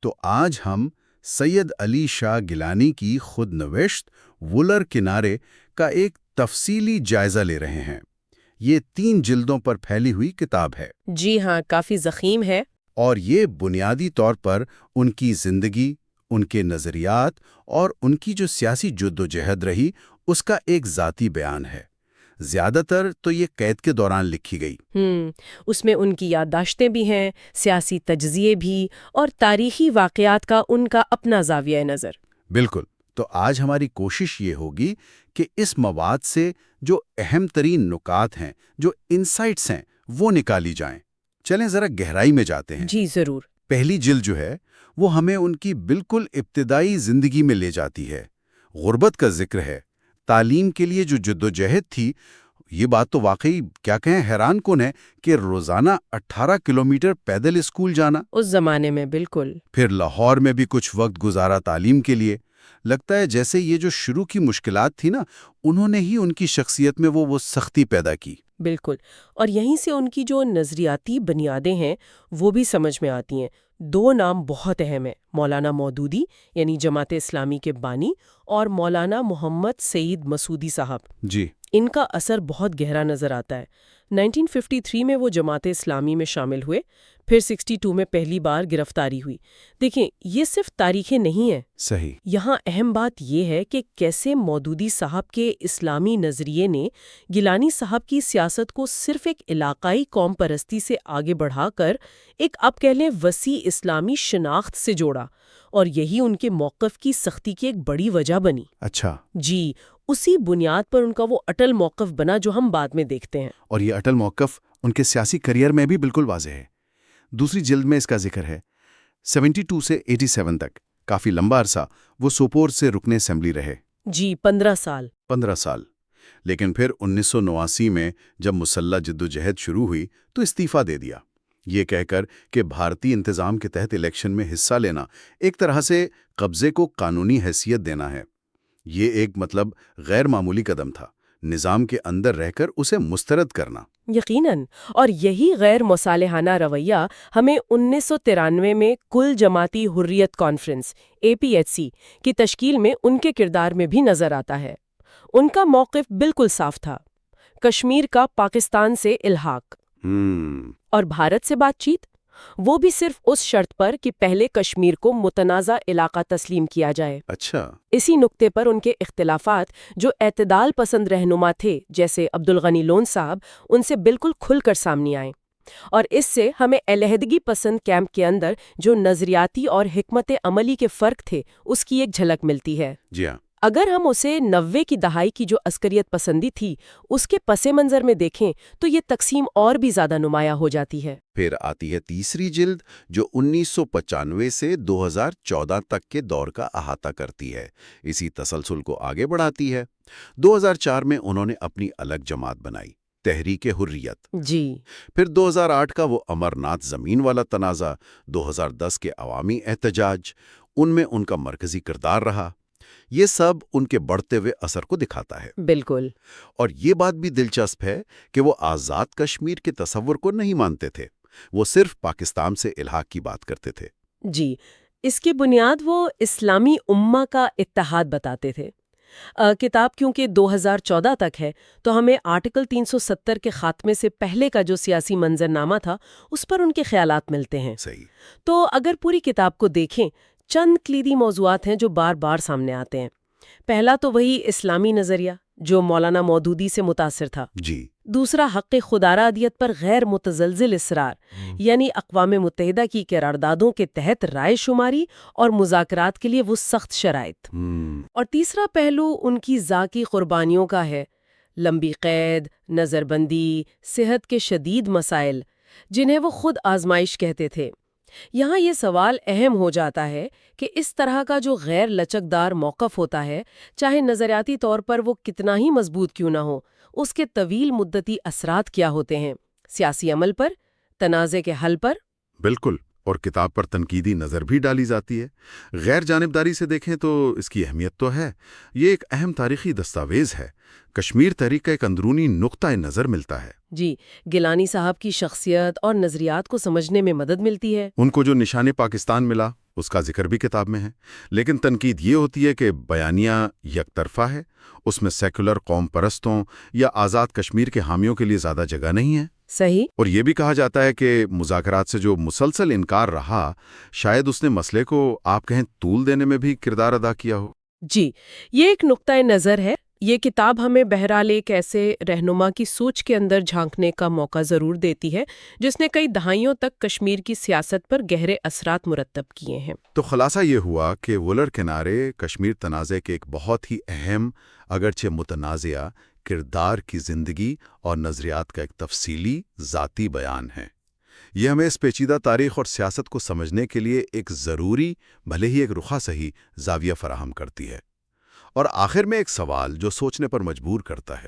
تو آج ہم سید علی شاہ گیلانی کی خود نوشت وولر کنارے کا ایک تفصیلی جائزہ لے رہے ہیں۔ یہ 3 جلدوں پر پھیلی ہوئی کتاب ہے۔ جی ہاں، کافی ضخیم ہے۔ اور یہ بنیادی طور پر ان کی زندگی، ان کے نظریات اور ان کی جو سیاسی جدوجہد رہی اس کا ایک ذاتی بیان ہے۔ زیادہ تر تو یہ قید کے دوران لکھی گئی۔ اس میں ان کی یادداشتیں بھی ہیں، سیاسی تجزیے بھی، اور تاریخی واقعات کا ان کا اپنا زاویہ نظر۔ بالکل۔ تو آج ہماری کوشش یہ ہوگی کہ اس مواد سے جو اہم ترین نکات ہیں، جو انسائٹس ہیں، وہ نکالی جائیں۔ چلیں ذرا گہرائی میں جاتے ہیں۔ جی ضرور۔ پہلی جلد جو ہے وہ ہمیں ان کی بالکل ابتدائی زندگی میں لے جاتی ہے۔ غربت کا ذکر ہے، تعلیم کے لیے جو جدوجہد تھی۔ یہ بات تو واقعی کیا کہیں حیران کن ہے کہ روزانہ 18 کلومیٹر پیدل اسکول جانا۔ اس زمانے میں بالکل۔ پھر لاہور میں بھی کچھ وقت گزارا تعلیم کے لیے۔ لگتا ہے جیسے یہ جو شروع کی مشکلات تھی نا، انہوں نے ہی ان کی شخصیت میں وہ سختی پیدا کی۔ بالکل، اور یہیں سے ان کی جو نظریاتی بنیادیں ہیں وہ بھی سمجھ میں آتی ہیں۔ 2 نام بہت اہم ہیں، مولانا مودودی یعنی جماعت اسلامی کے بانی، اور مولانا محمد سعید مسعودی صاحب۔ جی، ان کا اثر بہت گہرا نظر آتا ہے۔ 1953 میں وہ جماعت اسلامی میں شامل ہوئے، پھر 62 میں پہلی بار گرفتاری ہوئی۔ دیکھیں، یہ صرف تاریخیں نہیں ہیں۔ صحیح۔ یہاں اہم بات یہ ہے کہ کیسے مودودی صاحب کے اسلامی نظریے نے گیلانی صاحب کی سیاست کو صرف ایک علاقائی قوم پرستی سے آگے بڑھا کر ایک آپ کہہ لیں وسیع اسلامی شناخت سے جوڑا، اور یہی ان کے موقف کی سختی کی ایک بڑی وجہ بنی۔ اچھا۔ جی، اسی بنیاد پر ان کا وہ اٹل موقف بنا جو ہم بعد میں دیکھتے ہیں۔ اور یہ اٹل موقف ان کے سیاسی کریئر میں بھی بالکل واضح ہے۔ دوسری جلد میں اس کا ذکر ہے۔ 72 سے 87 تک کافی لمبا عرصہ وہ سوپور سے رکن اسمبلی رہے۔ جی، 15 سال۔ 15 سال۔ لیکن پھر 1989 میں جب مسلح جدوجہد شروع ہوئی تو استعفیٰ دے دیا، یہ کہہ کر کہ بھارتی انتظام کے تحت الیکشن میں حصہ لینا ایک طرح سے قبضے کو قانونی حیثیت دینا ہے۔ یہ ایک غیر معمولی قدم تھا، نظام کے اندر رہ کر اسے مسترد کرنا۔ یقیناً، اور یہی غیر مصالحانہ رویہ ہمیں 1993 میں کل جماعتی حریت کانفرنس APHC کی تشکیل میں ان کے کردار میں بھی نظر آتا ہے۔ ان کا موقف بالکل صاف تھا، کشمیر کا پاکستان سے الحاق اور بھارت سے بات چیت، وہ بھی صرف اس شرط پر کہ پہلے کشمیر کو متنازع علاقہ تسلیم کیا جائے۔ اچھا۔ اسی نقطے پر ان کے اختلافات جو اعتدال پسند رہنما تھے جیسے عبدالغنی لون صاحب، ان سے بالکل کھل کر سامنے آئے، اور اس سے ہمیں علیحدگی پسند کیمپ کے اندر جو نظریاتی اور حکمت عملی کے فرق تھے اس کی ایک جھلک ملتی ہے۔ جی ہاں۔ اگر ہم اسے 90 کی دہائی کی جو عسکریت پسندی تھی اس کے پس منظر میں دیکھیں تو یہ تقسیم اور بھی زیادہ نمایاں ہو جاتی ہے۔ پھر آتی ہے تیسری جلد جو 1995 سے 2014 تک کے دور کا احاطہ کرتی ہے، اسی تسلسل کو آگے بڑھاتی ہے۔ 2004 میں انہوں نے اپنی الگ جماعت بنائی، تحریک حریت۔ جی۔ پھر 2008 کا وہ امرناتھ زمین والا تنازع، 2010 کے عوامی احتجاج، ان میں ان کا مرکزی کردار رہا۔ یہ سب ان کے بڑھتے ہوئے اثر کو دکھاتا ہے۔ بالکل۔ اور یہ بات بھی دلچسپ ہے کہ وہ آزاد کشمیر کے تصور کو نہیں مانتے تھے، وہ صرف پاکستان سے الحاق کی بات کرتے تھے۔ جی، اس کی بنیاد وہ اسلامی امہ کا اتحاد بتاتے تھے۔ کتاب کیونکہ 2014 تک ہے تو ہمیں آرٹیکل 370 کے خاتمے سے پہلے کا جو سیاسی منظرنامہ تھا اس پر ان کے خیالات ملتے ہیں۔ صحیح۔ تو اگر پوری کتاب کو دیکھیں، چند کلیدی موضوعات ہیں جو بار بار سامنے آتے ہیں۔ پہلا تو وہی اسلامی نظریہ جو مولانا مودودی سے متاثر تھا۔ جی۔ دوسرا حق خدارادیت پر غیر متزلزل اصرار، یعنی اقوام متحدہ کی قراردادوں کے تحت رائے شماری اور مذاکرات کے لیے وہ سخت شرائط۔ اور تیسرا پہلو ان کی ذاتی قربانیوں کا ہے، لمبی قید، نظر بندی، صحت کے شدید مسائل جنہیں وہ خود آزمائش کہتے تھے۔ یہاں یہ سوال اہم ہو جاتا ہے کہ اس طرح کا جو غیر لچکدار موقف ہوتا ہے، چاہے نظریاتی طور پر وہ کتنا ہی مضبوط کیوں نہ ہو، اس کے طویل مدتی اثرات کیا ہوتے ہیں سیاسی عمل پر، تنازع کے حل پر۔ بالکل، اور کتاب پر تنقیدی نظر بھی ڈالی جاتی ہے۔ غیر جانبداری سے دیکھیں تو اس کی اہمیت تو ہے، یہ ایک اہم تاریخی دستاویز ہے، کشمیر تحریک کا ایک اندرونی نقطہ نظر ملتا ہے۔ جی، گیلانی صاحب کی شخصیت اور نظریات کو سمجھنے میں مدد ملتی ہے۔ ان کو جو نشان پاکستان ملا اس کا ذکر بھی کتاب میں ہے، لیکن تنقید یہ ہوتی ہے کہ بیانیہ یک طرفہ ہے، اس میں سیکولر قوم پرستوں یا آزاد کشمیر کے حامیوں کے لیے زیادہ جگہ نہیں ہے۔ صحیح۔ اور یہ بھی کہا جاتا ہے کہ مذاکرات سے جو مسلسل انکار رہا، شاید اس نے مسئلے کو آپ کہیں طول دینے میں بھی کردار ادا کیا ہو۔ جی، یہ ایک نقطۂ نظر ہے۔ یہ کتاب ہمیں بہرحال ایک ایسے رہنما کی سوچ کے اندر جھانکنے کا موقع ضرور دیتی ہے جس نے کئی دہائیوں تک کشمیر کی سیاست پر گہرے اثرات مرتب کیے ہیں۔ تو خلاصہ یہ ہوا کہ وولر کنارے کشمیر تنازع کے ایک بہت ہی اہم اگرچہ متنازعہ کردار کی زندگی اور نظریات کا ایک تفصیلی ذاتی بیان ہے۔ یہ ہمیں اس پیچیدہ تاریخ اور سیاست کو سمجھنے کے لیے ایک ضروری بھلے ہی ایک رخا صحیح زاویہ فراہم کرتی ہے۔ اور آخر میں ایک سوال جو سوچنے پر مجبور کرتا ہے۔